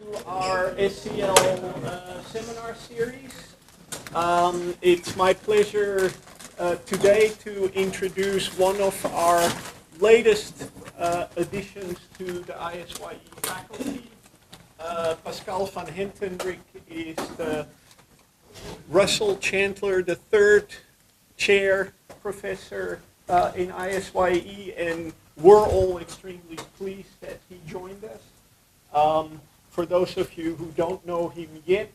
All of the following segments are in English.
to our SCL seminar series. It's my pleasure today to introduce one of our latest additions to the ISYE faculty. Pascal Van Hentenryck is the Russell Chandler, the third chair professor in ISYE, and we're all extremely pleased that he joined us. For those of you who don't know him yet,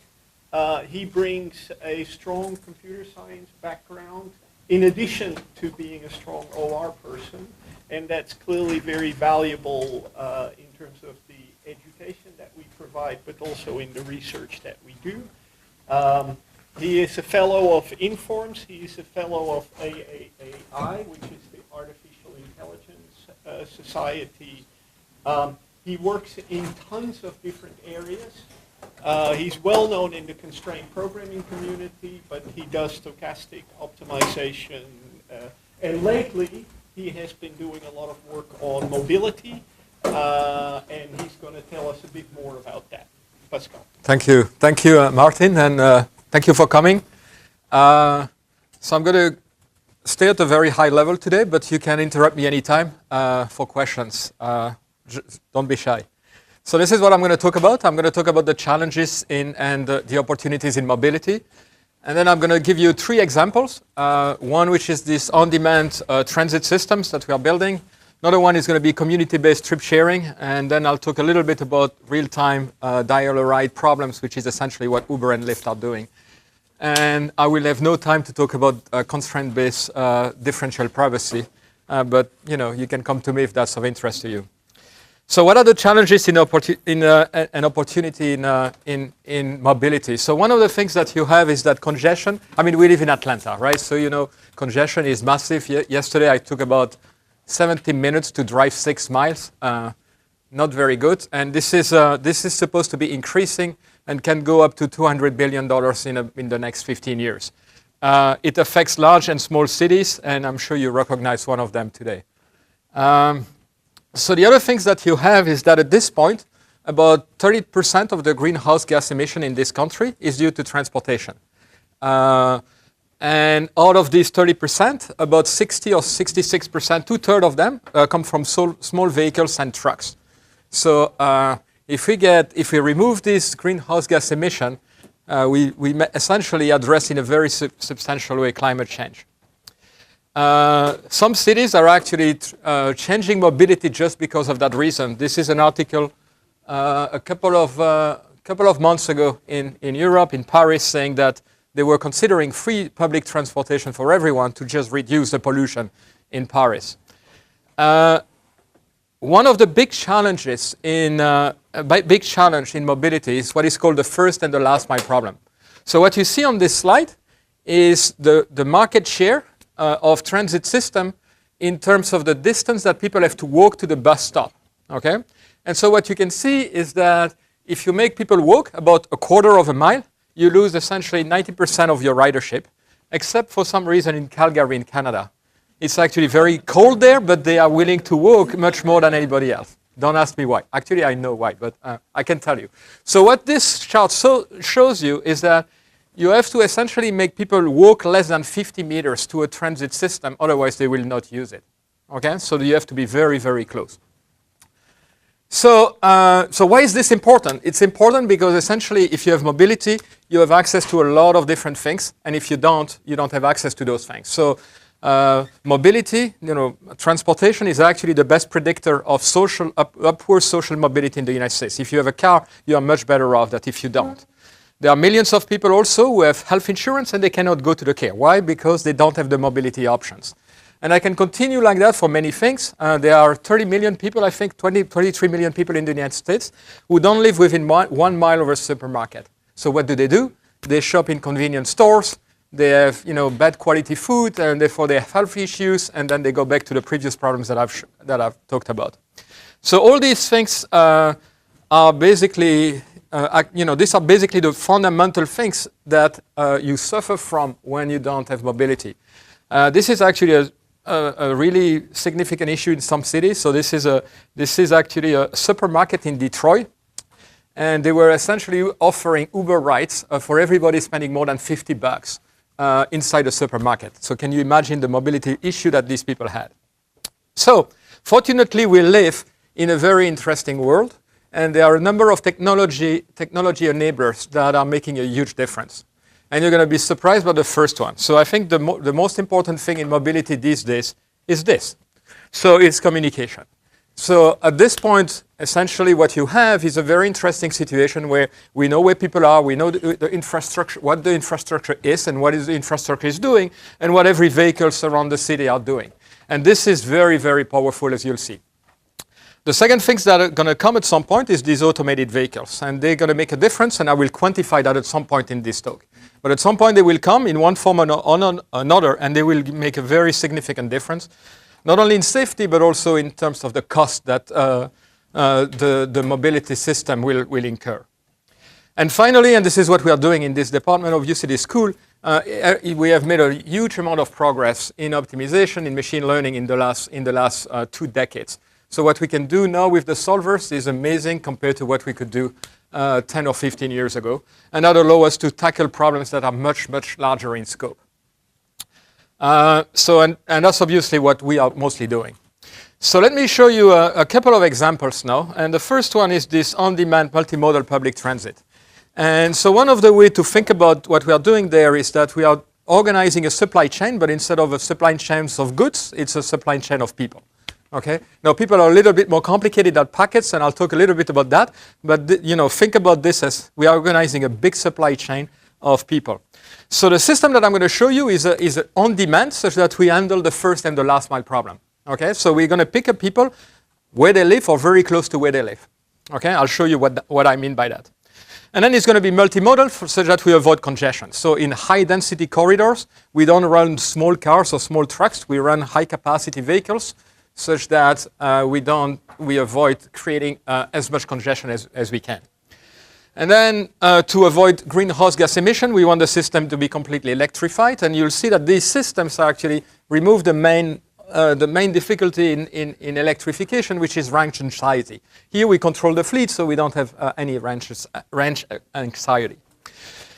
he brings a strong computer science background in addition to being a strong OR person, and that's clearly very valuable in terms of the education that we provide, but also in the research that we do. He is a fellow of Informs. He is a fellow of AAAI, which is the Artificial Intelligence Society. He works in tons of different areas. He's well known in the constrained programming community, but he does stochastic optimization. And lately, he has been doing a lot of work on mobility, and he's going to tell us a bit more about that. Pascal. Thank you, Martin, and thank you for coming. So I'm going to stay at a very high level today, but you can interrupt me anytime for questions. Don't be shy. So this is what I'm going to talk about. I'm going to talk about the challenges and the opportunities in mobility. And then I'm going to give you three examples. One which is this on-demand transit systems that we are building. Another one is going to be community-based trip sharing. And then I'll talk a little bit about real-time dial-a-ride problems, which is essentially what Uber and Lyft are doing. And I will have no time to talk about constraint-based differential privacy. But you can come to me if that's of interest to you. So what are the challenges in an opportunity in mobility? So one of the things that you have is that congestion. I mean, we live in Atlanta, right? So congestion is massive. Yesterday I took about 70 minutes to drive 6 miles. Not very good. And this is supposed to be increasing and can go up to $200 billion in the next 15 years. It affects large and small cities, and I'm sure you recognize one of them today. So the other things that you have is that at this point, about 30% of the greenhouse gas emission in this country is due to transportation. And out of these 30%, about 60 or 66%, 2/3 of them come from small vehicles and trucks. So if we remove this greenhouse gas emission, we essentially address in a very substantial way climate change. Some cities are actually changing mobility just because of that reason. This is an article a couple of months ago in Europe, in Paris, saying that they were considering free public transportation for everyone to just reduce the pollution in Paris. One of the big challenges in mobility is what is called the first and the last mile problem. So what you see on this slide is the market share of transit system in terms of the distance that people have to walk to the bus stop, okay? And so what you can see is that if you make people walk about a quarter of a mile, you lose essentially 90% of your ridership, except for some reason in Calgary in Canada. It's actually very cold there, but they are willing to walk much more than anybody else. Don't ask me why. Actually, I know why, but I can tell you. So what this chart shows you is that you have to essentially make people walk less than 50 meters to a transit system, otherwise they will not use it. Okay, so you have to be very, very close. So why is this important? It's important because essentially if you have mobility, you have access to a lot of different things, and if you don't have access to those things. So mobility, transportation is actually the best predictor of upward social mobility in the United States. If you have a car, you are much better off than if you don't. There are millions of people also who have health insurance and they cannot go to the care. Why? Because they don't have the mobility options. And I can continue like that for many things. There are 30 million people, I think 23 million people in the United States who don't live within 1 mile of a supermarket. So what do? They shop in convenience stores. They have bad quality food, and therefore they have health issues, and then they go back to the previous problems that I've talked about. So all these things are basically these are basically the fundamental things that you suffer from when you don't have mobility. This is actually a really significant issue in some cities. So this is actually a supermarket in Detroit, and they were essentially offering Uber rides for everybody spending more than $50 inside a supermarket. So can you imagine the mobility issue that these people had? So fortunately, we live in a very interesting world, and there are a number of technology enablers that are making a huge difference. And you're going to be surprised by the first one. So I think the most important thing in mobility these days is this. So it's communication. So at this point, essentially what you have is a very interesting situation where we know where people are, we know the infrastructure, what the infrastructure is and what the infrastructure is doing, and what every vehicle around the city are doing. And this is very, very powerful, as you'll see. The second things that are going to come at some point is these automated vehicles, and they're going to make a difference, and I will quantify that at some point in this talk. But at some point they will come in one form or another, and they will make a very significant difference, not only in safety, but also in terms of the cost that the mobility system will incur. And finally, and this is what we are doing in this department of UCD School, we have made a huge amount of progress in optimization, in machine learning in the last 2 decades. So what we can do now with the solvers is amazing compared to what we could do 10 or 15 years ago. And that allows us to tackle problems that are much, much larger in scope. And that's obviously what we are mostly doing. So let me show you a couple of examples now. And the first one is this on-demand multimodal public transit. And so one of the ways to think about what we are doing there is that we are organizing a supply chain, but instead of a supply chain of goods, it's a supply chain of people. Okay. Now people are a little bit more complicated than packets, and I'll talk a little bit about that. But think about this as we are organizing a big supply chain of people. So the system that I'm going to show you is on demand, such that we handle the first and the last mile problem. Okay. So we're going to pick up people where they live or very close to where they live. Okay. I'll show you what I mean by that. And then it's going to be multimodal such that we avoid congestion. So in high density corridors, we don't run small cars or small trucks. We run high capacity vehicles, such that we avoid creating as much congestion as we can. And then to avoid greenhouse gas emission, we want the system to be completely electrified. And you'll see that these systems actually remove the main difficulty in electrification, which is range anxiety. Here we control the fleet, so we don't have any range anxiety.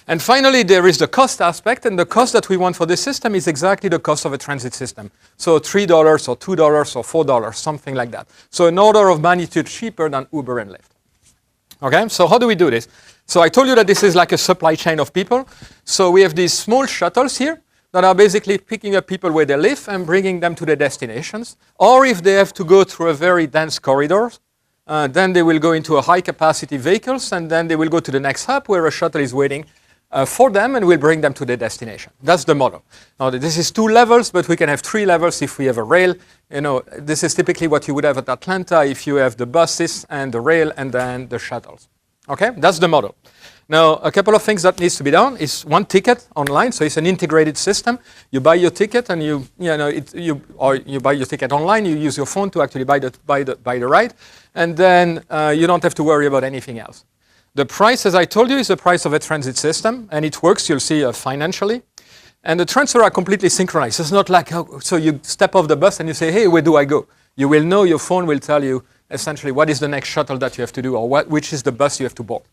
And finally, there is the cost aspect, and the cost that we want for this system is exactly the cost of a transit system. So $3 or $2 or $4, something like that. So an order of magnitude cheaper than Uber and Lyft. Okay, so how do we do this? So I told you that this is like a supply chain of people. So we have these small shuttles here that are basically picking up people where they live and bringing them to their destinations. Or if they have to go through a very dense corridor, then they will go into a high capacity vehicles, and then they will go to the next hub where a shuttle is waiting for them, and we'll bring them to their destination. That's the model. Now, this is 2 levels, but we can have 3 levels if we have a rail. This is typically what you would have at Atlanta if you have the buses and the rail and then the shuttles. Okay, that's the model. Now, a couple of things that needs to be done is one ticket online. So it's an integrated system. You buy your ticket, and you buy your ticket online. You use your phone to actually buy the ride, and then you don't have to worry about anything else. The price, as I told you, is the price of a transit system, and it works, you'll see, financially. And the transfers are completely synchronized. It's not like, so you step off the bus and you say, hey, where do I go? You will know, your phone will tell you essentially what is the next shuttle that you have to do, or which is the bus you have to board.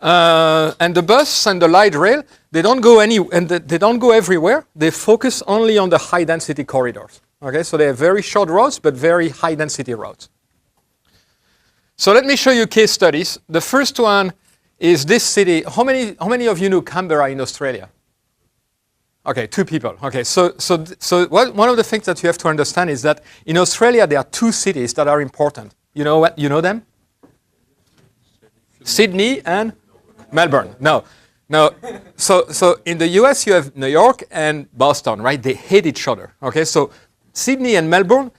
And the bus and the light rail, they don't go everywhere. They focus only on the high density corridors. Okay, so they have very short routes, but very high density routes. So let me show you case studies. The first one is this city. How many of you know Canberra in Australia? Okay, 2 people. Okay, so one of the things that you have to understand is that in Australia there are 2 cities that are important. You know what? You know them? Sydney and Melbourne. No. So in the US you have New York and Boston, right? They hate each other. Okay, so Sydney and Melbourne,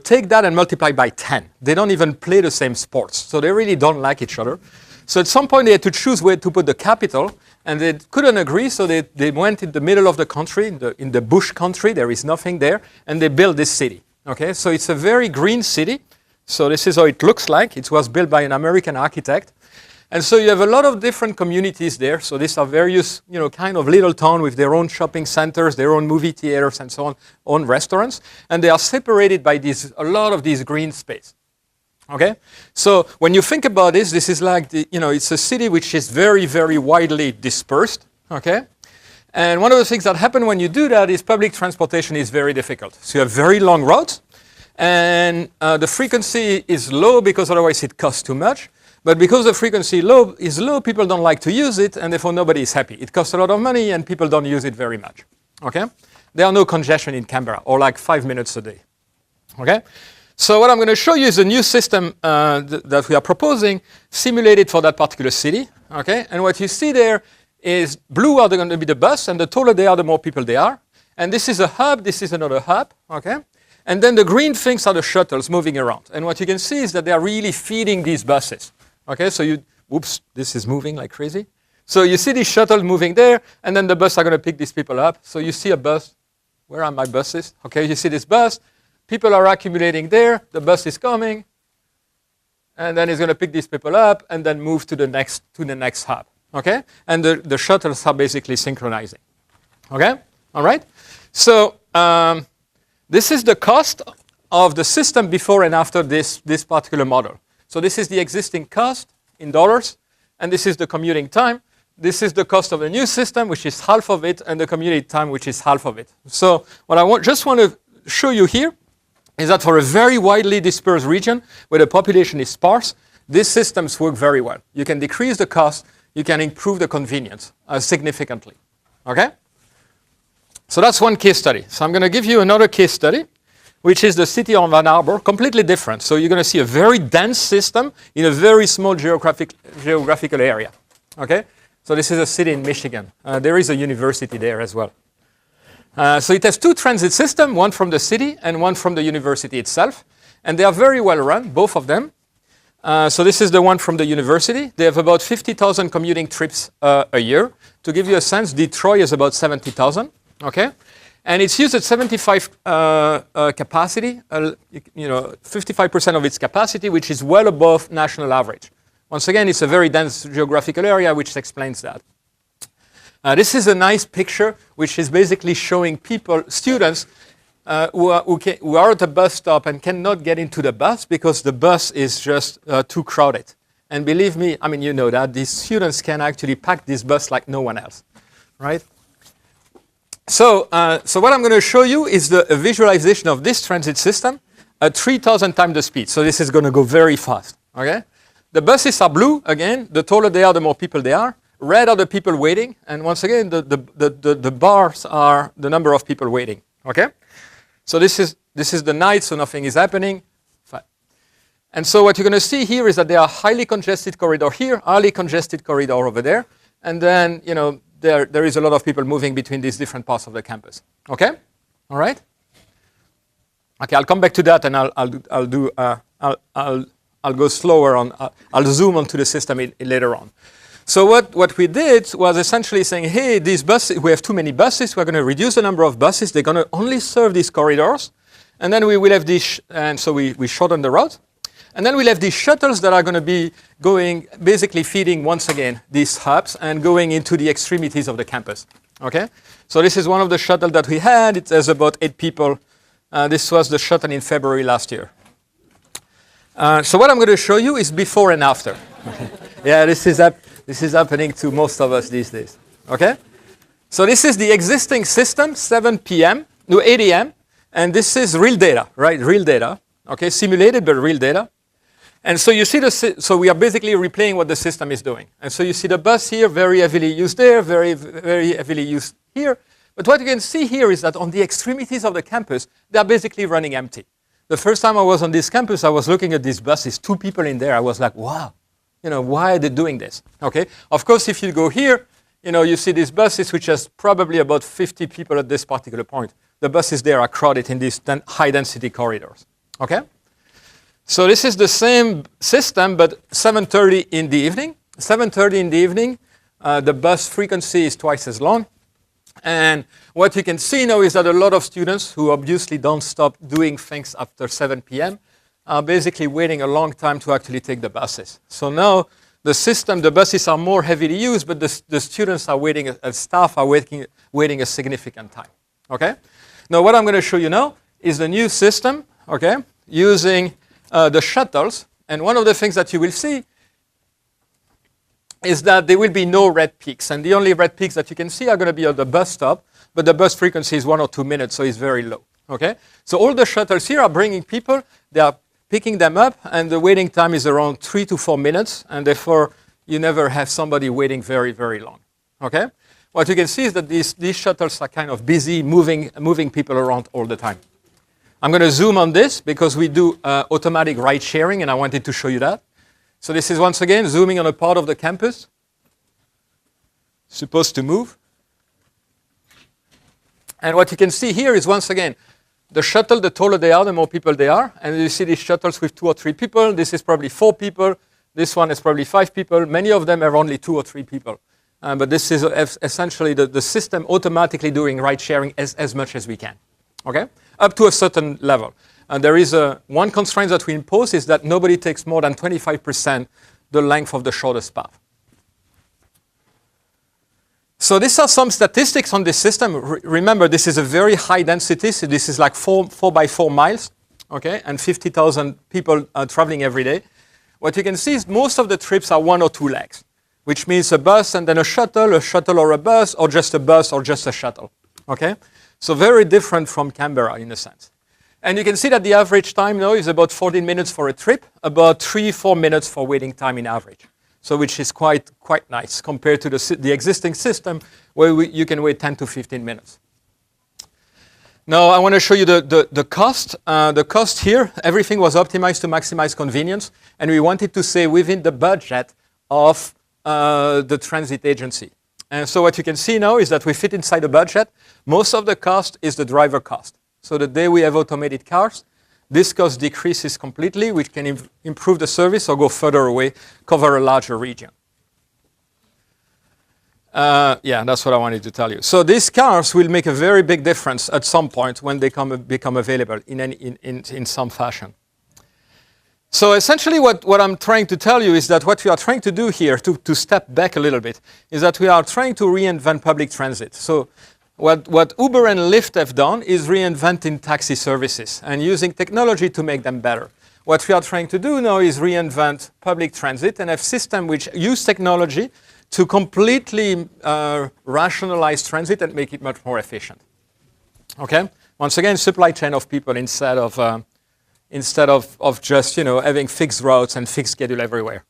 take that and multiply by 10. They don't even play the same sports. So they really don't like each other. So at some point they had to choose where to put the capital, and they couldn't agree, so they went in the middle of the country, in the bush country. There is nothing there, and they built this city. Okay, so it's a very green city. So this is how it looks like. It was built by an American architect. And so you have a lot of different communities there. So these are various, kind of little town with their own shopping centers, their own movie theaters, and so on, own restaurants. And they are separated by a lot of these green space. Okay, so when you think about this, this is like it's a city which is very, very widely dispersed. Okay, and one of the things that happen when you do that is public transportation is very difficult. So you have very long routes, and the frequency is low because otherwise it costs too much. But because the frequency is low, people don't like to use it, and therefore nobody is happy. It costs a lot of money, and people don't use it very much. Okay, there are no congestion in Canberra, or like 5 minutes a day. Okay. So what I'm going to show you is a new system that we are proposing, simulated for that particular city. Okay, and what you see there is blue are going to be the bus, and the taller they are, the more people they are. And this is a hub, this is another hub. Okay, and then the green things are the shuttles moving around. And what you can see is that they are really feeding these buses. Okay, so whoops, this is moving like crazy. So you see these shuttles moving there, and then the bus are going to pick these people up. So you see a bus. Where are my buses? Okay, you see this bus. People are accumulating there, the bus is coming, and then it's going to pick these people up and then move to the next hub. Okay? And the shuttles are basically synchronizing. Okay? All right? So this is the cost of the system before and after this particular model. So this is the existing cost in dollars, and this is the commuting time. This is the cost of the new system, which is half of it, and the commuting time, which is half of it. So what I just want to show you here is that for a very widely dispersed region where the population is sparse, these systems work very well. You can decrease the cost, you can improve the convenience significantly. Okay? So that's one case study. So I'm going to give you another case study, which is the city of Ann Arbor, completely different. So you're going to see a very dense system in a very small geographical area. Okay? So this is a city in Michigan. There is a university there as well. So it has two transit systems, one from the city and one from the university itself. And they are very well run, both of them. So this is the one from the university. They have about 50,000 commuting trips a year. To give you a sense, Detroit is about 70,000. Okay? And it's used at 75 capacity, 55% of its capacity, which is well above national average. Once again, it's a very dense geographical area, which explains that. This is a nice picture, which is basically showing students who are at a bus stop and cannot get into the bus because the bus is just too crowded. And believe me, I mean, you know that these students can actually pack this bus like no one else, right? So what I'm going to show you is a visualization of this transit system at 3,000 times the speed. So this is going to go very fast, okay? The buses are blue, again. The taller they are, the more people they are. Red are the people waiting, and once again, the bars are the number of people waiting. Okay, so this is the night, so nothing is happening. Fine. And so what you're going to see here is that there are highly congested corridor here, highly congested corridor over there, and then there is a lot of people moving between these different parts of the campus. Okay, all right. Okay, I'll come back to that, and I'll go slower on. I'll zoom onto the system later on. So what we did was essentially saying, hey, these buses, we have too many buses, we're going to reduce the number of buses, they're going to only serve these corridors, and then we will have these, and so we shorten the route, and then we'll have these shuttles that are going to be going, basically feeding once again these hubs and going into the extremities of the campus. Okay, so this is one of the shuttles that we had. It has about 8 people. This was the shuttle in February last year. So what I'm going to show you is before and after. Yeah, this is happening to most of us these days. Okay? So this is the existing system, 8 a.m. And this is real data, right? Real data. Okay, simulated, but real data. And so you see so we are basically replaying what the system is doing. And so you see the bus here, very heavily used there, very, very heavily used here. But what you can see here is that on the extremities of the campus, they are basically running empty. The first time I was on this campus, I was looking at these buses, 2 people in there. I was like, wow. Why are they doing this? Okay. Of course, if you go here, you see these buses, which has probably about 50 people at this particular point. The buses there are crowded in these high density corridors. Okay. So this is the same system, but 7:30 in the evening. 7:30 in the evening, the bus frequency is twice as long. And what you can see now is that a lot of students who obviously don't stop doing things after 7 p.m. are basically waiting a long time to actually take the buses. So now the buses are more heavily used, but the students are waiting, staff are waiting a significant time. Okay? Now what I'm going to show you now is the new system, okay, using the shuttles And one of the things that you will see is that there will be no red peaks. And the only red peaks that you can see are going to be at the bus stop, but the bus frequency is 1 or 2 minutes, so it's very low. Okay? So all the shuttles here are bringing people, they are picking them up, and the waiting time is around 3 to 4 minutes, and therefore you never have somebody waiting very, very long. Okay? What you can see is that these shuttles are kind of busy moving people around all the time. I'm going to zoom on this because we do automatic ride sharing, and I wanted to show you that. So this is once again zooming on a part of the campus, supposed to move. And what you can see here is once again, the shuttle, the taller they are, the more people they are. And you see these shuttles with 2 or 3 people. This is probably 4 people. This one is probably 5 people. Many of them have only 2 or 3 people. But this is essentially the system automatically doing ride sharing as much as we can. Okay? Up to a certain level. And there is one constraint that we impose is that nobody takes more than 25% the length of the shortest path. So these are some statistics on this system. Remember, this is a very high density. So this is like 4 by 4 miles, okay, and 50,000 people traveling every day. What you can see is most of the trips are 1 or 2 legs, which means a bus and then a shuttle or a bus, or just a bus or just a shuttle, okay? So very different from Canberra in a sense. And you can see that the average time now is about 14 minutes for a trip, about 3-4 minutes for waiting time in average. So which is quite nice compared to the existing system where you can wait 10 to 15 minutes. Now I want to show you the cost. The cost here, everything was optimized to maximize convenience, and we wanted to stay within the budget of the transit agency. And so what you can see now is that we fit inside the budget. Most of the cost is the driver cost. So the day we have automated cars, this cost decreases completely, which can improve the service or go further away, cover a larger region. Yeah, that's what I wanted to tell you. So these cars will make a very big difference at some point when they become available in some fashion. So essentially what I'm trying to tell you is that what we are trying to do here, to step back a little bit, is that we are trying to reinvent public transit. So what Uber and Lyft have done is reinventing taxi services and using technology to make them better. What we are trying to do now is reinvent public transit and have systems which use technology to completely rationalize transit and make it much more efficient. Okay? Once again, supply chain of people instead of just having fixed routes and fixed schedule everywhere.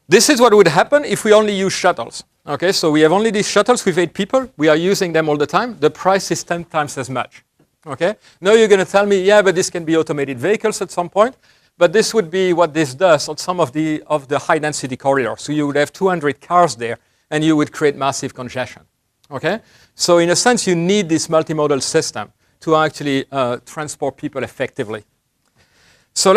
This is what would happen if we only use shuttles. Okay, so we have only these shuttles with 8 people. We are using them all the time. The price is 10 times as much. Okay? Now you're going to tell me, yeah, but this can be automated vehicles at some point. But this would be what this does on some of the high-density corridors. So you would have 200 cars there, and you would create massive congestion. Okay? So in a sense, you need this multimodal system to actually transport people effectively. So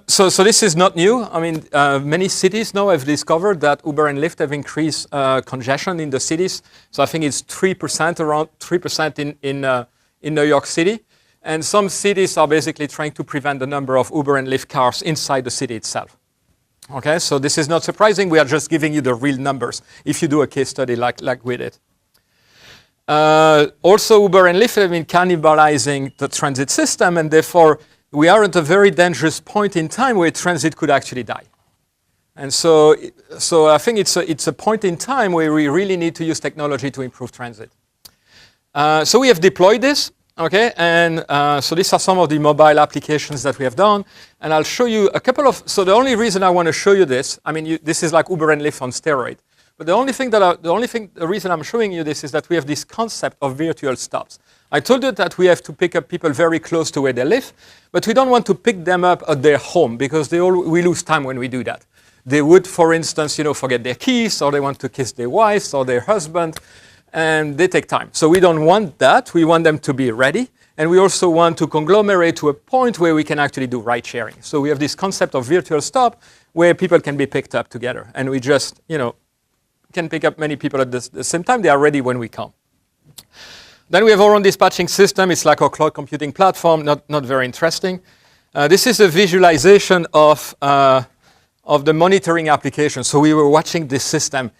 so this is not new. I mean, many cities now have discovered that Uber and Lyft have increased congestion in the cities. So I think it's 3%, around 3% in New York City. And some cities are basically trying to prevent the number of Uber and Lyft cars inside the city itself. Okay, so this is not surprising. We are just giving you the real numbers if you do a case study like we did. Also, Uber and Lyft have been cannibalizing the transit system, and therefore we are at a very dangerous point in time where transit could actually die. And so I think it's a point in time where we really need to use technology to improve transit. So we have deployed this, okay, and so these are some of the mobile applications that we have done, and I'll show you a couple of. So the only reason I want to show you this, I mean, this is like Uber and Lyft on steroid. But the reason I'm showing you this is that we have this concept of virtual stops. I told you that we have to pick up people very close to where they live, but we don't want to pick them up at their home because we lose time when we do that. They would, for instance, forget their keys, or they want to kiss their wives or their husband, and they take time. So we don't want that. We want them to be ready, and we also want to conglomerate to a point where we can actually do ride sharing. So we have this concept of virtual stop where people can be picked up together, and we just, can pick up many people at the same time. They are ready when we come. Then we have our own dispatching system. It's like our cloud computing platform, not very interesting. This is a visualization of the monitoring application. So we were watching this system,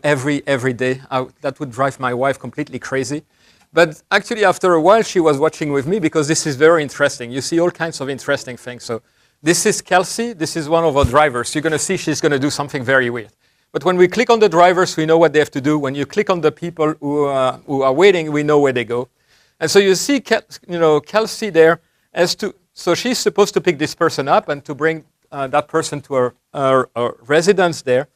every day. That would drive my wife completely crazy. But actually, after a while, she was watching with me because this is very interesting. You see all kinds of interesting things. So This is Kelsey. This is one of our drivers. You're going to see she's going to do something very weird. But when we click on the drivers, we know what they have to do. When you click on the people who are waiting, we know where they go. And so you see, Kelsey there so she's supposed to pick this person up and to bring that person to her residence there.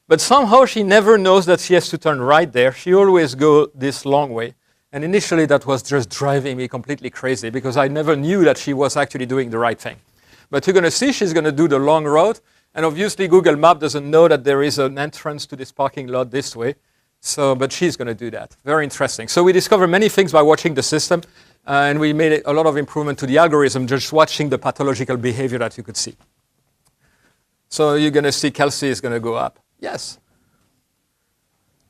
But somehow she never knows that she has to turn right there. She always goes this long way. And initially that was just driving me completely crazy because I never knew that she was actually doing the right thing. But you're going to see she's going to do the long road. And obviously Google Maps doesn't know that there is an entrance to this parking lot this way. But she's going to do that. Very interesting. So we discovered many things by watching the system. And we made a lot of improvement to the algorithm just watching the pathological behavior that you could see. So you're going to see Kelsey is going to go up. Yes.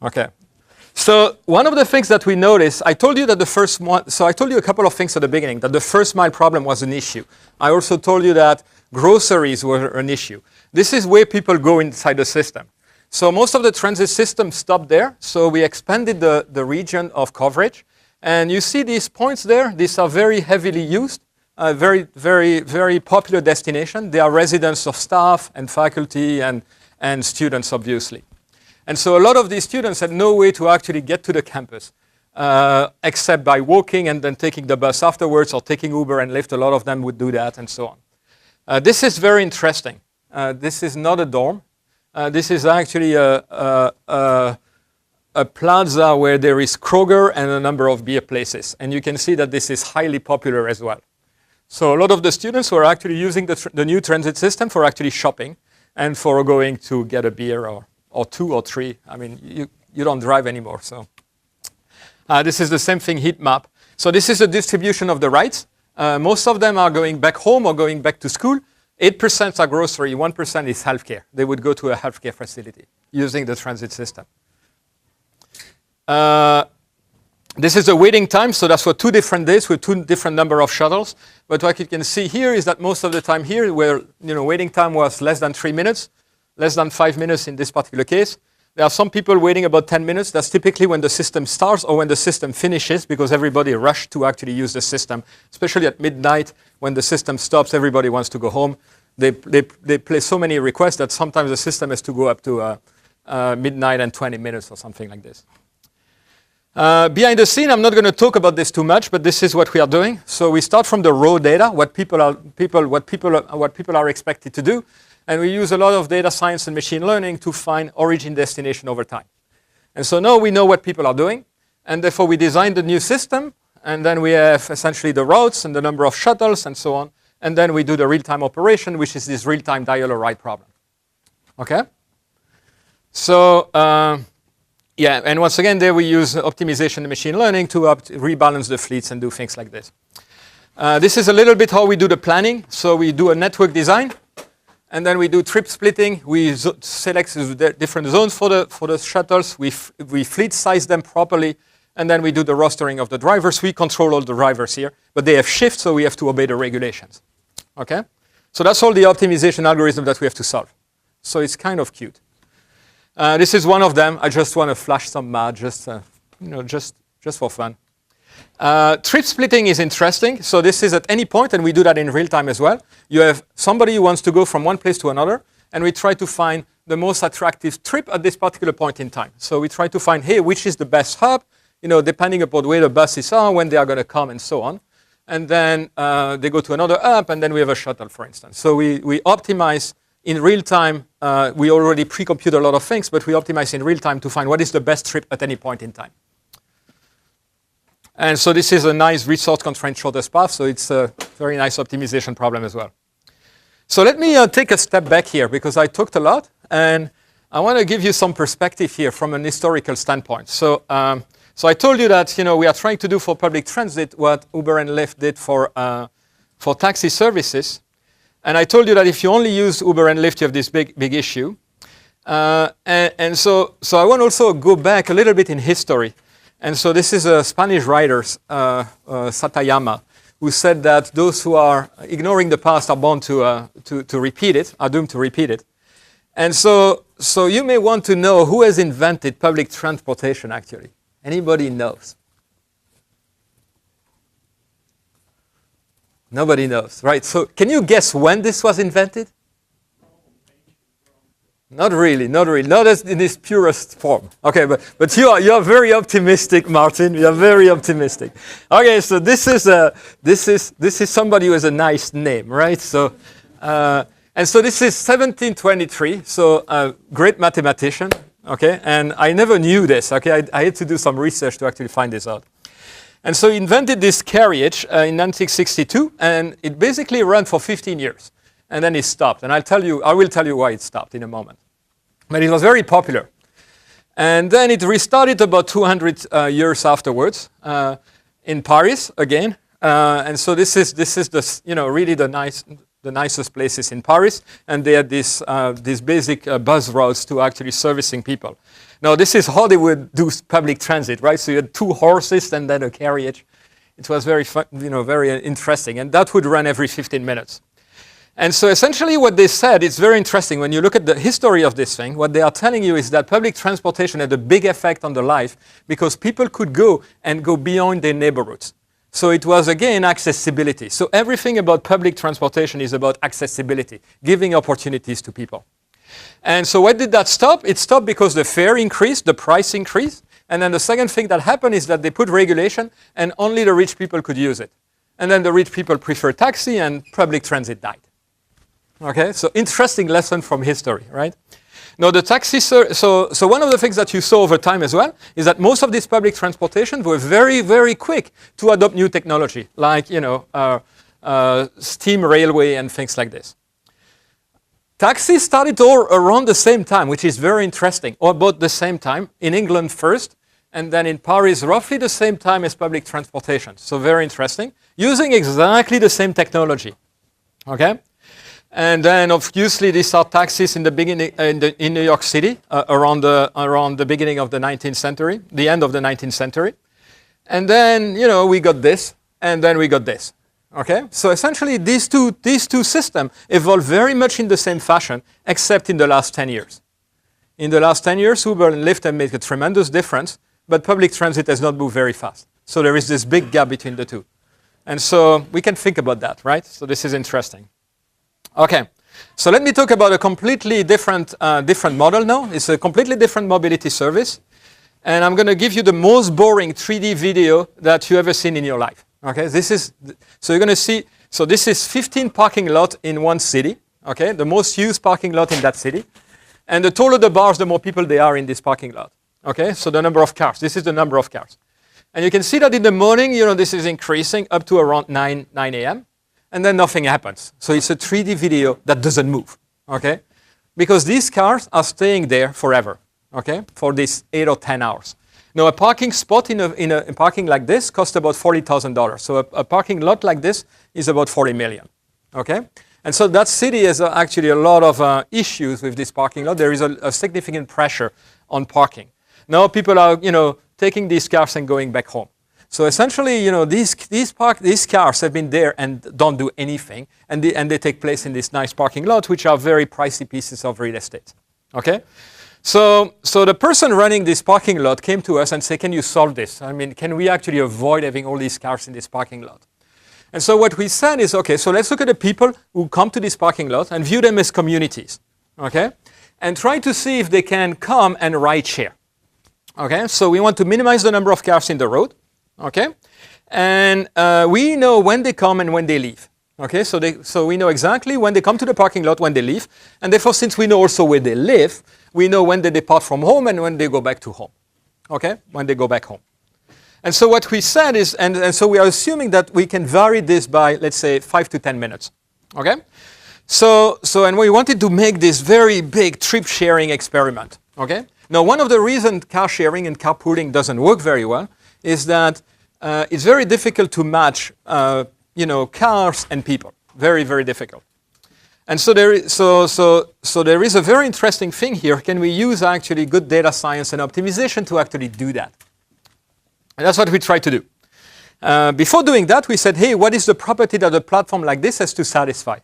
Okay. So one of the things that we noticed, I told you that I told you a couple of things at the beginning, that the first mile problem was an issue. I also told you that groceries were an issue. This is where people go inside the system. So most of the transit systems stopped there. So we expanded the region of coverage. And you see these points there. These are very heavily used, very, very, very popular destination. They are residents of staff and faculty and students, obviously. And so a lot of these students had no way to actually get to the campus except by walking and then taking the bus afterwards or taking Uber and Lyft. A lot of them would do that and so on. This is very interesting. This is not a dorm. This is actually a plaza where there is Kroger and a number of beer places. And you can see that this is highly popular as well. So a lot of the students were actually using the new transit system for actually shopping and for going to get a beer or two or three. I mean, you don't drive anymore. So this is the same thing, heat map. So this is the distribution of the rides. Most of them are going back home or going back to school. 8% are grocery, 1% is healthcare. They would go to a healthcare facility using the transit system. This is the waiting time, so that's for 2 different days with 2 different number of shuttles. But what you can see here is that most of the time here, where waiting time was less than 3 minutes, less than 5 minutes in this particular case. There are some people waiting about 10 minutes. That's typically when the system starts or when the system finishes, because everybody rushed to actually use the system, especially at midnight when the system stops. Everybody wants to go home. They place so many requests that sometimes the system has to go up to midnight and 20 minutes or something like this. Behind the scene, I'm not going to talk about this too much, but this is what we are doing. So we start from the raw data, what people are expected to do, and we use a lot of data science and machine learning to find origin destination over time. And so now we know what people are doing, and therefore we designed the new system, and then we have essentially the routes and the number of shuttles and so on, and then we do the real-time operation, which is this real-time dial-a-ride problem. Okay? So yeah, and once again, there we use optimization and machine learning to rebalance the fleets and do things like this. This is a little bit how we do the planning. So we do a network design, and then we do trip splitting. We select different zones for the shuttles. We fleet size them properly, and then we do the rostering of the drivers. We control all the drivers here, but they have shifts, so we have to obey the regulations. Okay? So that's all the optimization algorithm that we have to solve. So it's kind of cute. This is one of them. I just want to flash some math, just for fun. Trip splitting is interesting. So this is at any point, and we do that in real time as well. You have somebody who wants to go from one place to another, and we try to find the most attractive trip at this particular point in time. So we try to find, hey, which is the best hub, depending upon where the buses are, when they are going to come, and so on. And then they go to another hub, and then we have a shuttle, for instance. So we optimize in real time. We already pre-compute a lot of things, but we optimize in real time to find what is the best trip at any point in time. And so this is a nice resource-constrained shortest path, so it's a very nice optimization problem as well. So let me take a step back here, because I talked a lot, and I want to give you some perspective here from an historical standpoint. So I told you that we are trying to do for public transit what Uber and Lyft did for taxi services. And I told you that if you only use Uber and Lyft, you have this big issue. And so I want to also go back a little bit in history. And so this is a Spanish writer, Satayama, who said that those who are ignoring the past are bound to repeat it, are doomed to repeat it. And so you may want to know who has invented public transportation, actually. Anybody knows? Nobody knows, right? So can you guess when this was invented? Not really, not really, not as in its purest form. Okay, but you are very optimistic, Martin. You are very optimistic. Okay, so this is somebody who has a nice name, right? So and so this is 1723. So a great mathematician. Okay, and I never knew this. Okay, I had to do some research to actually find this out. And so he invented this carriage in 1962, and it basically ran for 15 years. And then it stopped. And I will tell you why it stopped in a moment. But it was very popular. And then it restarted about 200 years afterwards in Paris again. And so this is really the nicest places in Paris. And they had these basic bus routes to actually servicing people. Now, this is how they would do public transit, right? So you had 2 horses and then a carriage. It was very fun, very interesting. And that would run every 15 minutes. And so essentially what they said, it's very interesting. When you look at the history of this thing, what they are telling you is that public transportation had a big effect on the life because people could go beyond their neighborhoods. So it was, again, accessibility. So everything about public transportation is about accessibility, giving opportunities to people. And so why did that stop? It stopped because the fare increased, the price increased. And then the second thing that happened is that they put regulation and only the rich people could use it. And then the rich people prefer taxi and public transit died. Okay, so interesting lesson from history, right? Now the taxi, so one of the things that you saw over time as well is that most of these public transportation were very, very quick to adopt new technology, like, steam railway and things like this. Taxis started all around the same time, which is very interesting, or about the same time, in England first, and then in Paris roughly the same time as public transportation. So very interesting, using exactly the same technology, okay? And then obviously these are taxis in the beginning, in New York City, around the beginning of the 19th century, the end of the 19th century. And then, we got this, and then we got this. Okay, so essentially these two systems evolved very much in the same fashion, except in the last 10 years. In the last 10 years, Uber and Lyft have made a tremendous difference, but public transit has not moved very fast. So there is this big gap between the two. And so we can think about that, right? So this is interesting. Okay, so let me talk about a completely different model now. It's a completely different mobility service. And I'm going to give you the most boring 3D video that you've ever seen in your life. Okay, so you're going to see, so this is 15 parking lots in one city, okay, the most used parking lot in that city. And the taller the bars, the more people there are in this parking lot. Okay, so the number of cars, this is the number of cars. And you can see that in the morning, this is increasing up to around 9 a.m. And then nothing happens. So it's a 3D video that doesn't move, okay? Because these cars are staying there forever, okay, for these 8 or 10 hours. Now, a parking spot in a parking like this costs about $40,000. So a parking lot like this is about 40 million, okay? And so that city has actually a lot of issues with this parking lot. There is a significant pressure on parking. Now people are, taking these cars and going back home. So essentially, these cars have been there and don't do anything, and they take place in these nice parking lots, which are very pricey pieces of real estate, okay? So the person running this parking lot came to us and said, can you solve this? I mean, can we actually avoid having all these cars in this parking lot? And so what we said is, okay, so let's look at the people who come to this parking lot and view them as communities, okay? And try to see if they can come and ride share, okay? So we want to minimize the number of cars in the road, okay? And we know when they come and when they leave. Okay, so we know exactly when they come to the parking lot, when they leave. And therefore, since we know also where they live, we know when they depart from home and when they go back to home. Okay, when they go back home. And so what we said is, and so we are assuming that we can vary this by, let's say, 5 to 10 minutes. Okay? And we wanted to make this very big trip sharing experiment. Okay? Now, one of the reasons car sharing and carpooling doesn't work very well is that it's very difficult to match cars and people. Very, very difficult. And so there is a very interesting thing here. Can we use actually good data science and optimization to actually do that? And that's what we try to do. Before doing that, we said, hey, what is the property that a platform like this has to satisfy?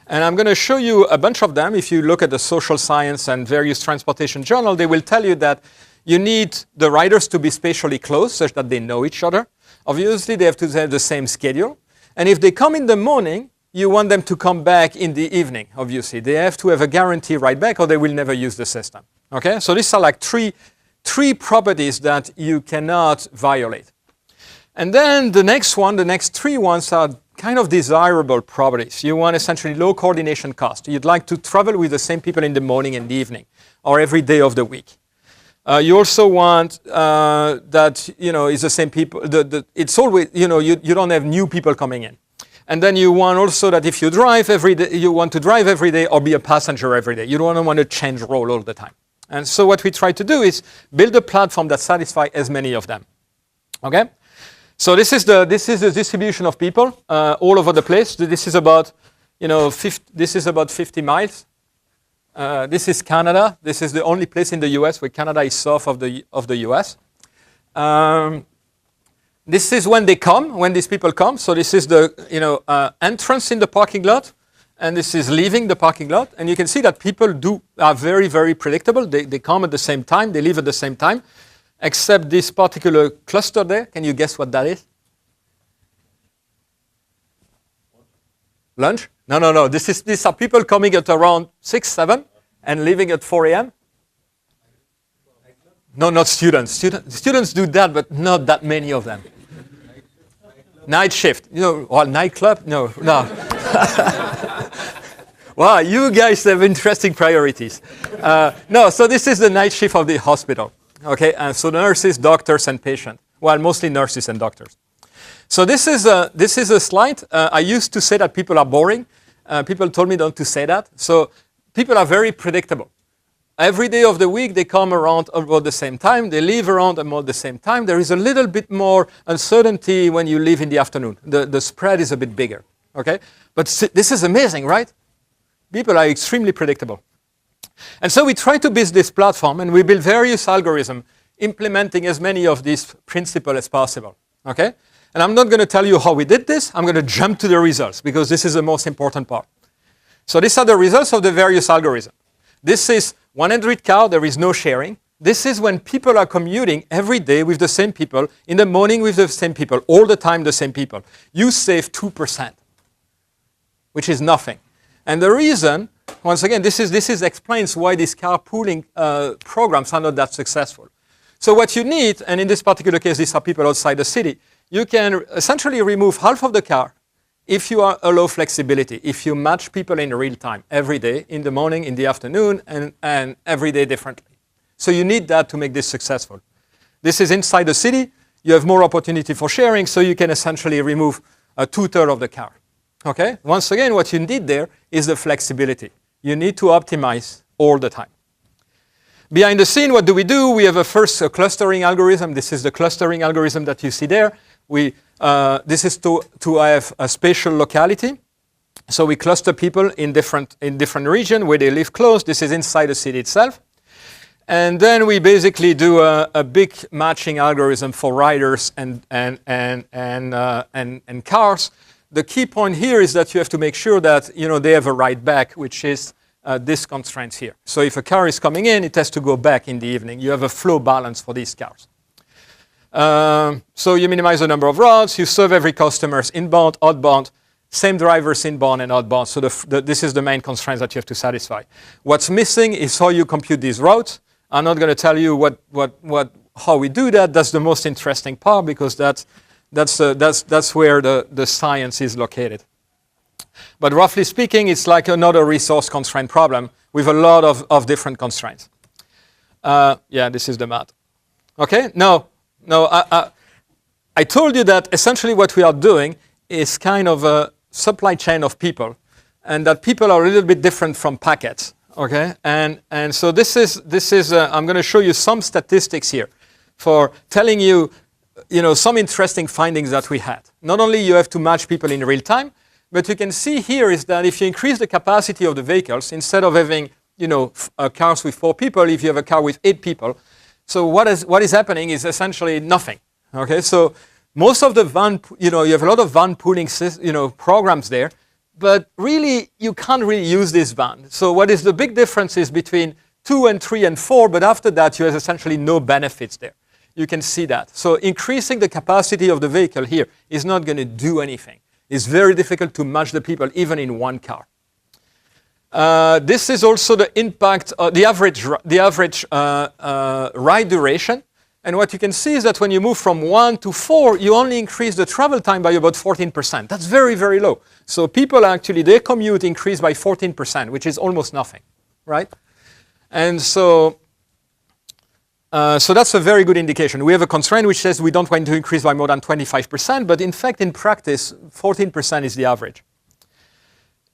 And I'm going to show you a bunch of them. If you look at the social science and various transportation journals, they will tell you that you need the riders to be spatially close such that they know each other. Obviously, they have to have the same schedule. And if they come in the morning, you want them to come back in the evening, obviously. They have to have a guarantee right back or they will never use the system. Okay? So these are like three properties that you cannot violate. And then the next one, the next three ones are kind of desirable properties. You want essentially low coordination cost. You'd like to travel with the same people in the morning and the evening or every day of the week. You also want that, it's the same people. It's always, you don't have new people coming in. And then you want also that if you drive every day, you want to drive every day or be a passenger every day. You don't want to change role all the time. And so what we try to do is build a platform that satisfies as many of them. Okay? So this is the distribution of people all over the place. This is about, 50 miles. This is Canada. This is the only place in the US where Canada is south of the US. This is when these people come. So this is the entrance in the parking lot, and this is leaving the parking lot. And you can see that people are very, very predictable. They come at the same time. They leave at the same time, except this particular cluster there. Can you guess what that is? Lunch? No. These are people coming at around 6, 7 and leaving at 4 a.m. No, not students. Students do that, but not that many of them. Night shift. Or nightclub? No. Wow, you guys have interesting priorities. No, so this is the night shift of the hospital. Okay, and so nurses, doctors, and patients. Well, mostly nurses and doctors. So this is a slide. I used to say that people are boring. People told me not to say that. So people are very predictable. Every day of the week, they come around about the same time. They leave around about the same time. There is a little bit more uncertainty when you leave in the afternoon. The spread is a bit bigger. Okay, but this is amazing, right? People are extremely predictable. And so we try to build this platform, and we build various algorithms implementing as many of these principles as possible. Okay? And I'm not going to tell you how we did this. I'm going to jump to the results because this is the most important part. So these are the results of the various algorithms. This is 100 cars. There is no sharing. This is when people are commuting every day with the same people, in the morning with the same people, all the time the same people. You save 2%, which is nothing. And the reason, once again, this explains why these carpooling programs are not that successful. So what you need, and in this particular case, these are people outside the city, you can essentially remove half of the car if you allow flexibility, if you match people in real time, every day, in the morning, in the afternoon, and every day differently. So you need that to make this successful. This is inside the city. You have more opportunity for sharing, so you can essentially remove 2/3 of the car. Okay? Once again, what you need there is the flexibility. You need to optimize all the time. Behind the scene, what do? We have a clustering algorithm. This is the clustering algorithm that you see there. This is to have a spatial locality. So we cluster people in different regions where they live close. This is inside the city itself. And then we basically do a big matching algorithm for riders and cars. The key point here is that you have to make sure that they have a ride back, which is this constraint here. So if a car is coming in, it has to go back in the evening. You have a flow balance for these cars. So you minimize the number of routes. You serve every customer's inbound, outbound, same drivers inbound and outbound. So this is the main constraint that you have to satisfy. What's missing is how you compute these routes. I'm not going to tell you how we do that. That's the most interesting part because that's where the science is located. But roughly speaking, it's like another resource constraint problem with a lot of different constraints. Yeah, this is the math. Okay, now I told you that essentially what we are doing is kind of a supply chain of people, and that people are a little bit different from packets. Okay, and so this is I'm going to show you some statistics here for telling you some interesting findings that we had. Not only you have to match people in real time, but you can see here is that if you increase the capacity of the vehicles, instead of having cars with 4 people, if you have a car with 8 people, so what is happening is essentially nothing. Okay, so most of the van, you have a lot of van pooling, programs there, but really you can't really use this van. So what is the big difference is between 2 and 3 and 4, but after that you have essentially no benefits there. You can see that. So increasing the capacity of the vehicle here is not going to do anything. It's very difficult to match the people even in one car. This is also the impact, the average ride duration. And what you can see is that when you move from 1 to 4, you only increase the travel time by about 14%. That's very, very low. So people actually, their commute increased by 14%, which is almost nothing, right? And so that's a very good indication. We have a constraint which says we don't want to increase by more than 25%, but in fact, in practice, 14% is the average.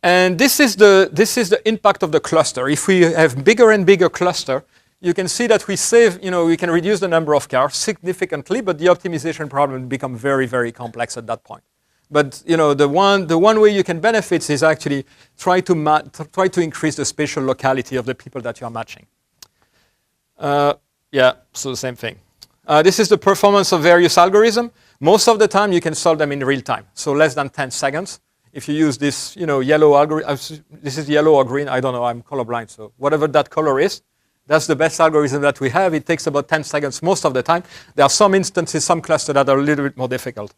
And this is the impact of the cluster. If we have bigger and bigger cluster, you can see that we save, we can reduce the number of cars significantly, but the optimization problem becomes very, very complex at that point. But the one way you can benefit is actually try to increase the spatial locality of the people that you are matching. Yeah, so the same thing. This is the performance of various algorithms. Most of the time, you can solve them in real time, so less than 10 seconds. If you use this, yellow algorithm, this is yellow or green, I don't know, I'm colorblind, so whatever that color is, that's the best algorithm that we have. It takes about 10 seconds most of the time. There are some instances, some clusters that are a little bit more difficult.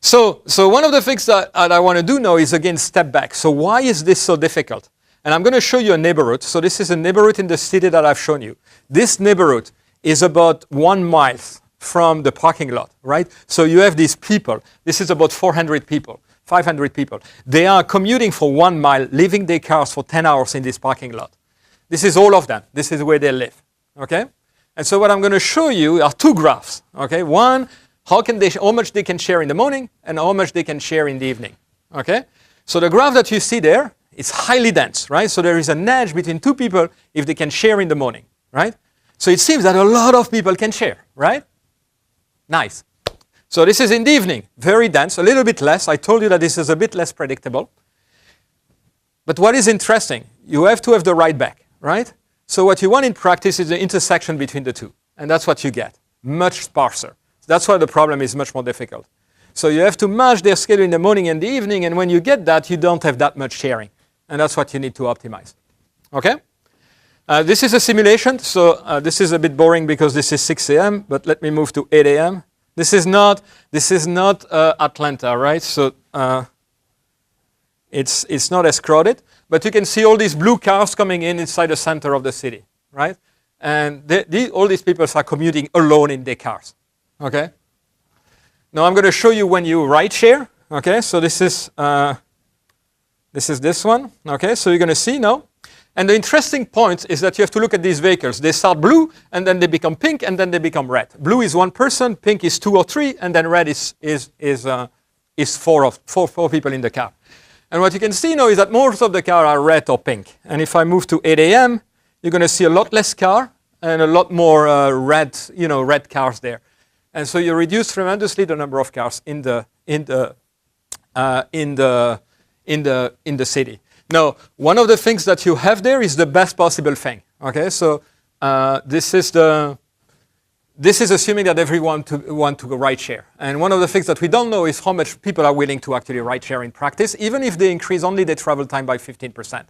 So one of the things that I want to do now is, again, step back. So why is this so difficult? And I'm going to show you a neighborhood. So this is a neighborhood in the city that I've shown you. This neighborhood is about 1 mile from the parking lot, right? So you have these people. This is about 400 people, 500 people. They are commuting for 1 mile, leaving their cars for 10 hours in this parking lot. This is all of them. This is where they live, okay? And so what I'm going to show you are 2 graphs, okay? One, how much they can share in the morning and how much they can share in the evening, okay? So the graph that you see there is highly dense, right? So there is an edge between 2 people if they can share in the morning, right? So it seems that a lot of people can share, right? Nice. So this is in the evening, very dense, a little bit less. I told you that this is a bit less predictable. But what is interesting, you have to have the right back, right? So what you want in practice is the intersection between the two. And that's what you get, much sparser. That's why the problem is much more difficult. So you have to match their schedule in the morning and the evening, and when you get that, you don't have that much sharing. And that's what you need to optimize. Okay? This is a simulation. So this is a bit boring because this is 6 a.m., but let me move to 8 a.m. This is not Atlanta, right? So it's not as crowded. But you can see all these blue cars coming inside the center of the city, right? And all these people are commuting alone in their cars, okay? Now I'm going to show you when you ride share, okay? So this is this one, okay? So you're going to see now. And the interesting point is that you have to look at these vehicles. They start blue, and then they become pink, and then they become red. Blue is 1 person, pink is 2 or 3, and then red is 4 people in the car. And what you can see now is that most of the cars are red or pink. And if I move to 8 a.m., you're going to see a lot less car and a lot more red cars there. And so you reduce tremendously the number of cars in the city. Now, one of the things that you have there is the best possible thing. Okay, so this is assuming that everyone want to go ride share. And one of the things that we don't know is how much people are willing to actually ride share in practice, even if they increase only their travel time by 15%.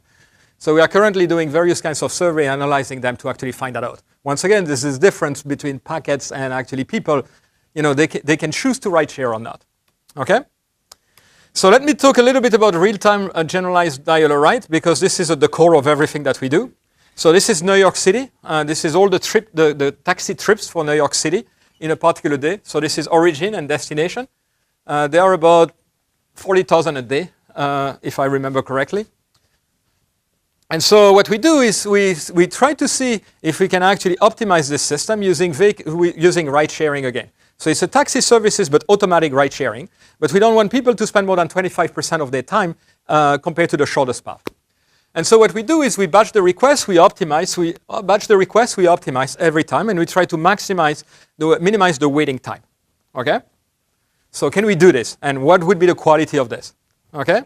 So we are currently doing various kinds of survey, analyzing them to actually find that out. Once again, this is difference between packets and actually people. They can choose to ride share or not. Okay? So let me talk a little bit about real-time generalized dial ride, because this is at the core of everything that we do. So this is New York City. This is all the taxi trips for New York City in a particular day. So this is origin and destination. There are about 40,000 a day, if I remember correctly. And so what we do is we try to see if we can actually optimize this system using ride sharing again. So it's a taxi services, but automatic ride sharing. But we don't want people to spend more than 25% of their time compared to the shortest path. And so what we do is we batch the requests, we optimize. We batch the requests, we optimize every time, and we try to minimize the waiting time. Okay? So can we do this? And what would be the quality of this? Okay?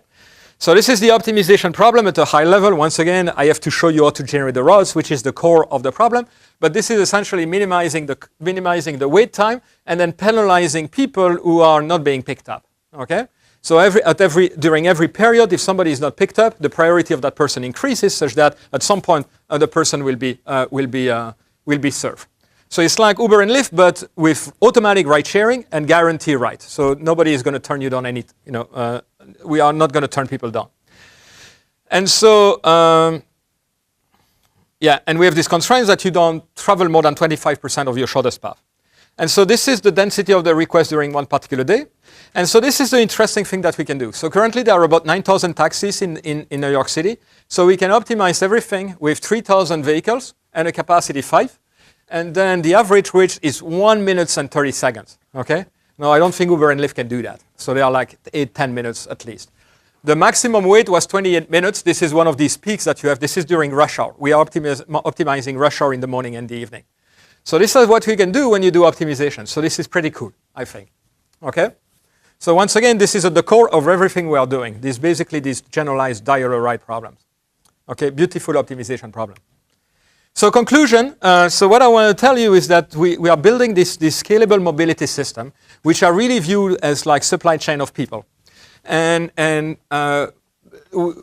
So this is the optimization problem at a high level. Once again, I have to show you how to generate the routes, which is the core of the problem. But this is essentially minimizing the wait time and then penalizing people who are not being picked up. Okay? So during every period, if somebody is not picked up, the priority of that person increases such that at some point the person will be served. So it's like Uber and Lyft, but with automatic ride sharing and guarantee ride. So nobody is going to turn you down we are not going to turn people down. And so, and we have these constraints that you don't travel more than 25% of your shortest path. And so this is the density of the request during one particular day. And so this is the interesting thing that we can do. So currently there are about 9,000 taxis in New York City. So we can optimize everything with 3,000 vehicles and a capacity 5. And then the average reach is 1 minute and 30 seconds, okay? No, I don't think Uber and Lyft can do that. So they are like 8-10 minutes at least. The maximum wait was 28 minutes. This is one of these peaks that you have. This is during rush hour. We are optimizing rush hour in the morning and the evening. So this is what we can do when you do optimization. So this is pretty cool, I think, okay? So once again, this is at the core of everything we are doing. This basically these generalized diary ride problems, okay? Beautiful optimization problem. So conclusion, so what I want to tell you is that we are building this scalable mobility system, which are really viewed as like supply chain of people. And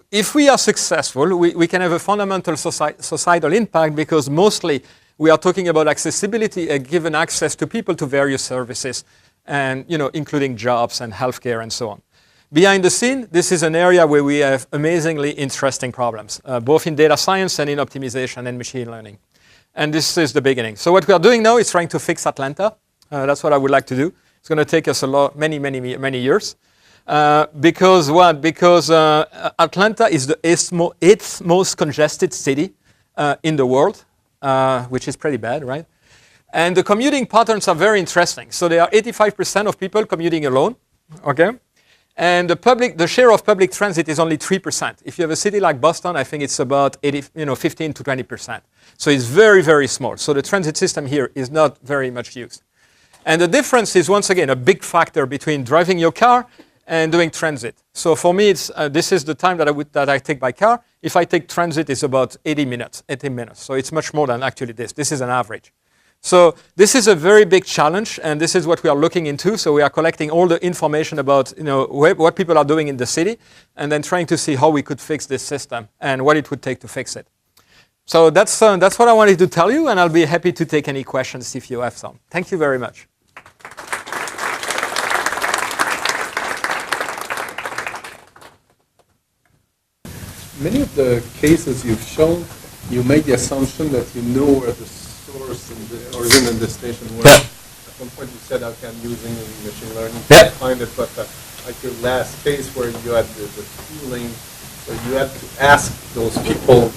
if we are successful, we can have a fundamental societal impact because mostly we are talking about accessibility and given access to people to various services and, including jobs and healthcare and so on. Behind the scene, this is an area where we have amazingly interesting problems, both in data science and in optimization and machine learning. And this is the beginning. So what we are doing now is trying to fix Atlanta. That's what I would like to do. It's going to take us many years. Because what? Because Atlanta is the eighth most congested city in the world, which is pretty bad, right? And the commuting patterns are very interesting. So there are 85% of people commuting alone, okay? And the share of public transit is only 3%. If you have a city like Boston, I think it's about 15 to 20%. So it's very, very small. So the transit system here is not very much used. And the difference is, once again, a big factor between driving your car and doing transit. So for me, this is the time that I take by car. If I take transit, it's about 80 minutes. So it's much more than actually this. This is an average. So this is a very big challenge, and this is what we are looking into. So we are collecting all the information about what people are doing in the city, and then trying to see how we could fix this system and what it would take to fix it. So that's what I wanted to tell you, and I'll be happy to take any questions if you have some. Thank you very much. Many of the cases you've shown, you made the assumption that you know where the source and the origin and destination were. Yeah. At one point you said, okay, I'm using machine learning to find it, but like your last case where you had the feeling, so you had to ask those people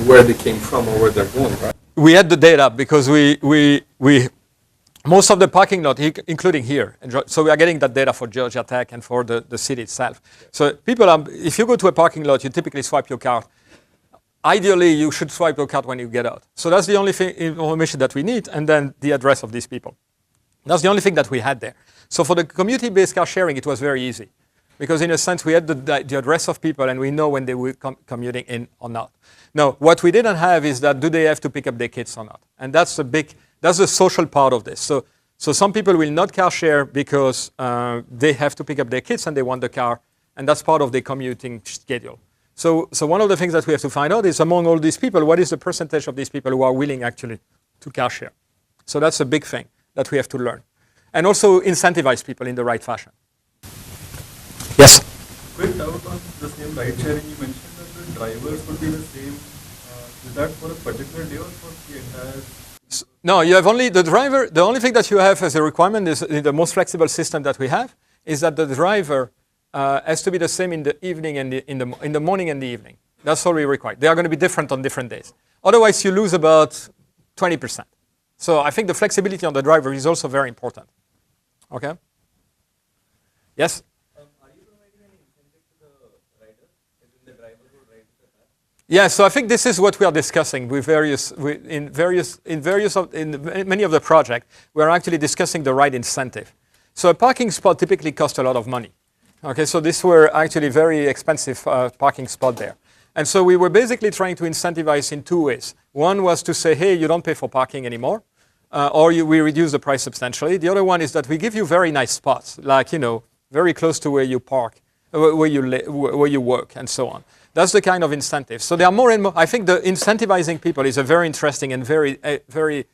where they came from or where they're going, right? We had the data because we most of the parking lot, including here, so we are getting that data for Georgia Tech and for the city itself. So if you go to a parking lot, you typically swipe your card. Ideally, you should swipe your card when you get out. So that's the only information that we need, and then the address of these people. That's the only thing that we had there. So for the community-based car sharing, it was very easy. Because in a sense, we had the address of people, and we know when they were commuting in or not. Now, what we didn't have is that do they have to pick up their kids or not? And that's the social part of this. So some people will not car share because they have to pick up their kids and they want the car, and that's part of their commuting schedule. So one of the things that we have to find out is among all these people, what is the percentage of these people who are willing actually to car share? So that's a big thing that we have to learn. And also incentivize people in the right fashion. Yes? Quick doubt on the same ride sharing. You mentioned that the drivers would be the same. Is that for a particular day or for the entire? No, you have only the driver. The only thing that you have as a requirement is the most flexible system that we have is that the driver has to be the same in the evening and in the morning and the evening. That's all we require. They are going to be different on different days. Otherwise, you lose about 20%. So I think the flexibility on the driver is also very important. Okay? Yes? Are you providing any incentive to the rider? Is the driver who rides the car? Yeah, so I think this is what we are discussing with in many of the projects. We are actually discussing the right incentive. So a parking spot typically costs a lot of money. Okay, so these were actually very expensive parking spot there. And so we were basically trying to incentivize in two ways. One was to say, hey, you don't pay for parking anymore, or we reduce the price substantially. The other one is that we give you very nice spots, like, very close to where you park, where you work, and so on. That's the kind of incentive. So there are more and more. I think the incentivizing people is a very interesting and very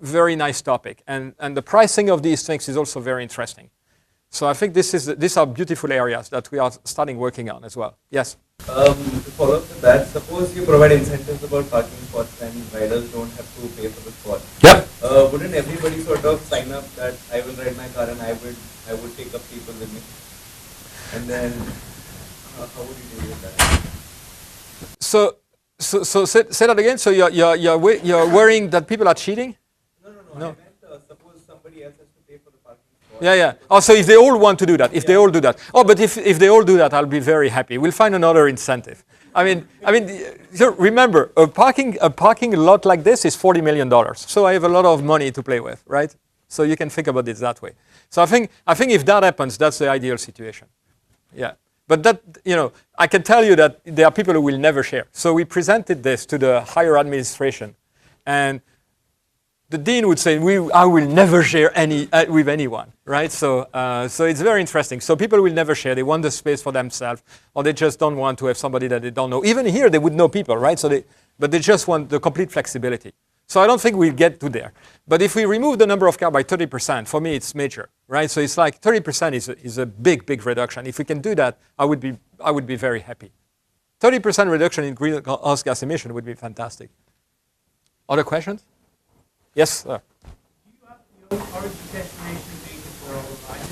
very nice topic. And the pricing of these things is also very interesting. So I think these are beautiful areas that we are starting working on as well. Yes? To follow up to that, suppose you provide incentives about parking spots and riders don't have to pay for the spot. Yep. Wouldn't everybody sort of sign up that I will ride my car and I would take up people with me? And then how would you deal with that? So say that again. So you're worrying that people are cheating? No. I meant suppose somebody else has to pay for the parking spot. Yeah. Oh, so if they all want to do that, if they all do that. Oh, but if they all do that, I'll be very happy. We'll find another incentive. I mean, so remember, a parking lot like this is $40 million. So I have a lot of money to play with, right? So you can think about it that way. So I think if that happens, that's the ideal situation. Yeah. But that, I can tell you that there are people who will never share. So we presented this to the higher administration, and the dean would say, I will never share with anyone, right? So it's very interesting. So people will never share. They want the space for themselves, or they just don't want to have somebody that they don't know. Even here, they would know people, right? But they just want the complete flexibility. So I don't think we'll get to there. But if we remove the number of cars by 30%, for me, it's major, right? So it's like 30% is a big reduction. If we can do that, I would be very happy. 30% reduction in greenhouse gas emission would be fantastic. Other questions? Yes, sir. Do you have your origin destination data for all the riders?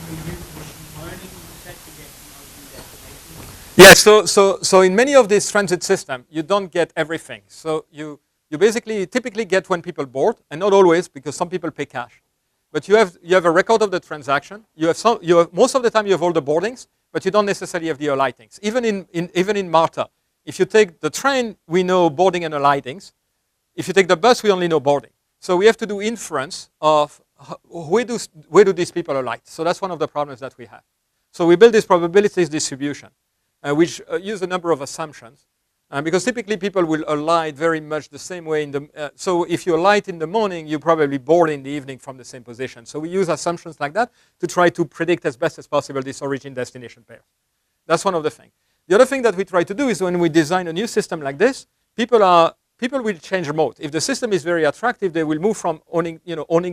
Do you use machine learning set to get origin destinations? Yeah, so in many of these transit systems, you don't get everything. So you basically typically get when people board, and not always, because some people pay cash. But you have a record of the transaction. Most of the time you have all the boardings, but you don't necessarily have the alightings. Even in Malta, if you take the train, we know boarding and alightings. If you take the bus, we only know boarding. So we have to do inference of where do these people alight. So that's one of the problems that we have. So we build this probabilities distribution, which use a number of assumptions. Because typically people will alight very much the same way. So if you alight in the morning, you probably board in the evening from the same position. So we use assumptions like that to try to predict as best as possible this origin-destination pair. That's one of the things. The other thing that we try to do is when we design a new system like this, people will change mode. If the system is very attractive, they will move from owning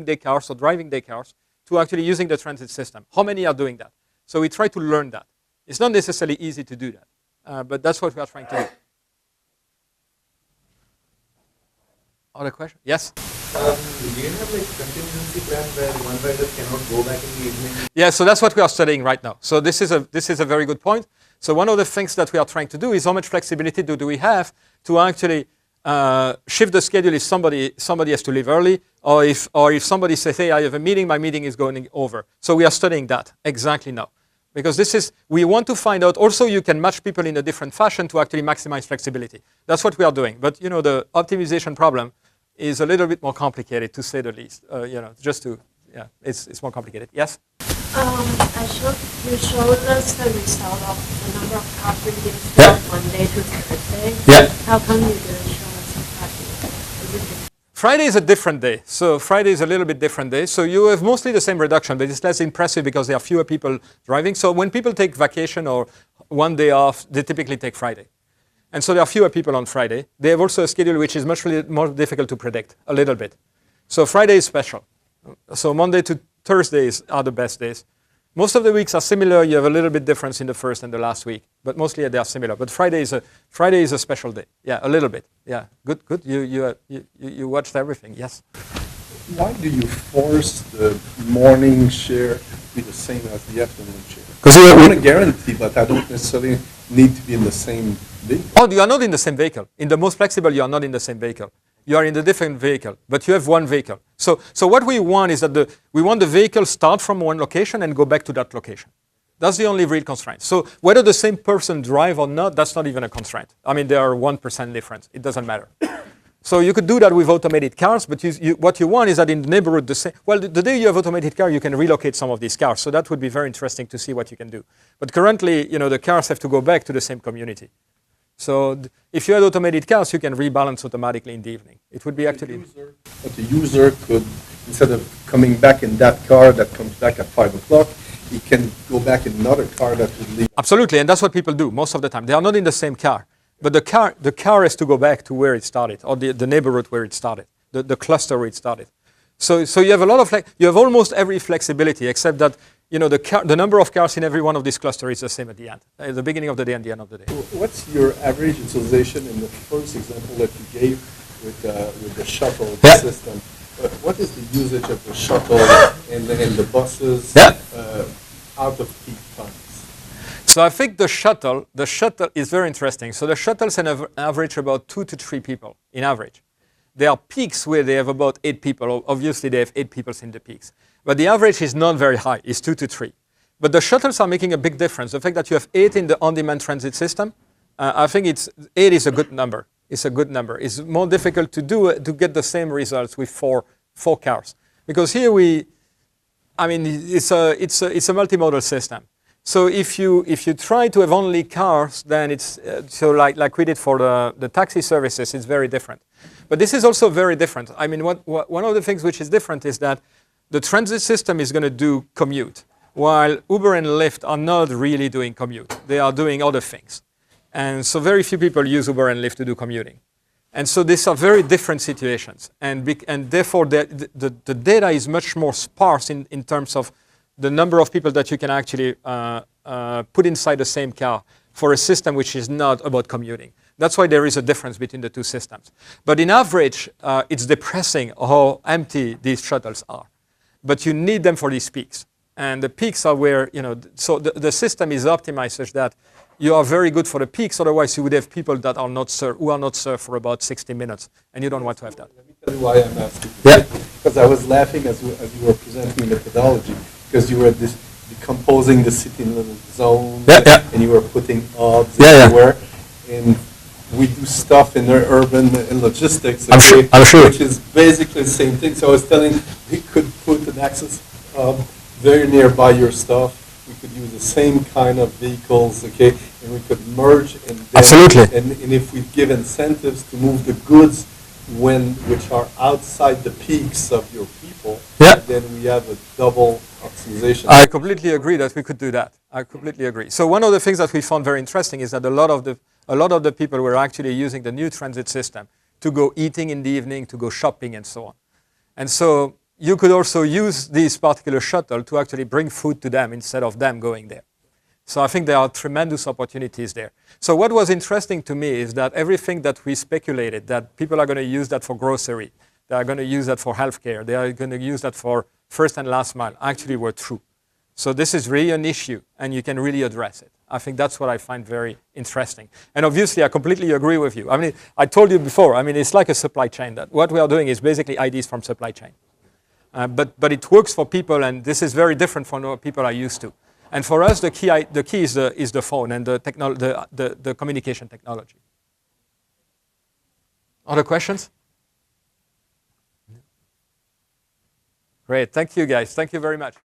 their cars or driving their cars to actually using the transit system. How many are doing that? So we try to learn that. It's not necessarily easy to do that, but that's what we are trying to do. Other question? Yes? Do you have like contingency plan where one rider cannot go back in the evening? Yeah, so that's what we are studying right now. So this is a very good point. So one of the things that we are trying to do is how much flexibility do we have to actually shift the schedule if somebody has to leave early, or if somebody says, hey, I have a meeting, my meeting is going over. So we are studying that exactly now. Because we want to find out, also you can match people in a different fashion to actually maximize flexibility. That's what we are doing. But the optimization problem is a little bit more complicated, to say the least. It's more complicated. Yes? You showed us the result of the number of cars reduced from Monday to Thursday. Yeah. How come you didn't show us on Friday? Friday is a different day. So Friday is a little bit different day. So you have mostly the same reduction, but it's less impressive because there are fewer people driving. So when people take vacation or one day off, they typically take Friday. And so there are fewer people on Friday. They have also a schedule which is much more difficult to predict, a little bit. So Friday is special. So Monday to Thursdays are the best days. Most of the weeks are similar. You have a little bit difference in the first and the last week, but mostly they are similar. But Friday is a special day. Yeah, a little bit. Yeah, good. You watched everything. Yes. Why do you force the morning share to be the same as the afternoon share? Because I want to guarantee, but I don't necessarily need to be in the same vehicle. Oh, you are not in the same vehicle. In the most flexible, you are not in the same vehicle. You are in a different vehicle, but you have one vehicle. So what we want is that we want the vehicle start from one location and go back to that location. That's the only real constraint. So whether the same person drive or not, that's not even a constraint. I mean, there are 1% difference. It doesn't matter. So you could do that with automated cars, but what you want is that in the neighborhood, the day you have automated car, you can relocate some of these cars. So that would be very interesting to see what you can do. But currently, the cars have to go back to the same community. So if you had automated cars, you can rebalance automatically in the evening. It would be actually... But the user could, instead of coming back in that car that comes back at 5 o'clock, he can go back in another car that would leave. Absolutely, and that's what people do most of the time. They are not in the same car, but the car has to go back to where it started, or the neighborhood where it started. the cluster where it started. So you have a lot of, you have almost every flexibility, except that the number of cars in every one of these clusters is the same at the end, at the beginning of the day and the end of the day. What's your average utilization in the first example that you gave with the shuttle system? What is the usage of the shuttle and the buses out of peak times? So I think the shuttle is very interesting. So the shuttles average about 2 to 3 people in average. There are peaks where they have about 8 people. Obviously, they have 8 people in the peaks. But the average is not very high. It's 2 to 3. But the shuttles are making a big difference. The fact that you have 8 in the on-demand transit system, I think 8 is a good number. It's a good number. It's more difficult to get the same results with four cars. Because here it's a multimodal system. So if you try to have only cars, then it's so like we did for the taxi services, it's very different. But this is also very different. I mean, one of the things which is different is that the transit system is going to do commute, while Uber and Lyft are not really doing commute. They are doing other things. And so very few people use Uber and Lyft to do commuting. And so these are very different situations. And therefore, the data is much more sparse in terms of the number of people that you can actually put inside the same car for a system which is not about commuting. That's why there is a difference between the two systems. But in average, it's depressing how empty these shuttles are. But you need them for these peaks. And the peaks are where, so the system is optimized such that you are very good for the peaks. Otherwise, you would have people that are not served, who are not served for about 60 minutes. And you don't want to have that. Let me tell you why I'm asking. Yeah. Because I was laughing as you were presenting methodology, because you were decomposing the city in little zones, and you were putting odds everywhere. And we do stuff in the urban logistics, okay, I'm sure. Which is basically the same thing. So I was telling, we could put an access very nearby your stuff. We could use the same kind of vehicles, okay, and we could merge and then, absolutely. And if we give incentives to move the goods which are outside the peaks of your people, then we have a double optimization. I completely agree that we could do that. I completely agree. So one of the things that we found very interesting is that a lot of the people were actually using the new transit system to go eating in the evening, to go shopping, and so on. And so you could also use this particular shuttle to actually bring food to them instead of them going there. So I think there are tremendous opportunities there. So what was interesting to me is that everything that we speculated, that people are going to use that for grocery, they are going to use that for healthcare, they are going to use that for first and last mile, actually were true. So this is really an issue, and you can really address it. I think that's what I find very interesting. And obviously, I completely agree with you. I mean, I told you before, I mean, it's like a supply chain. That what we are doing is basically ideas from supply chain. But it works for people, and this is very different from what people are used to. And for us, the key is the phone and the communication technology. Other questions? Great. Thank you, guys. Thank you very much.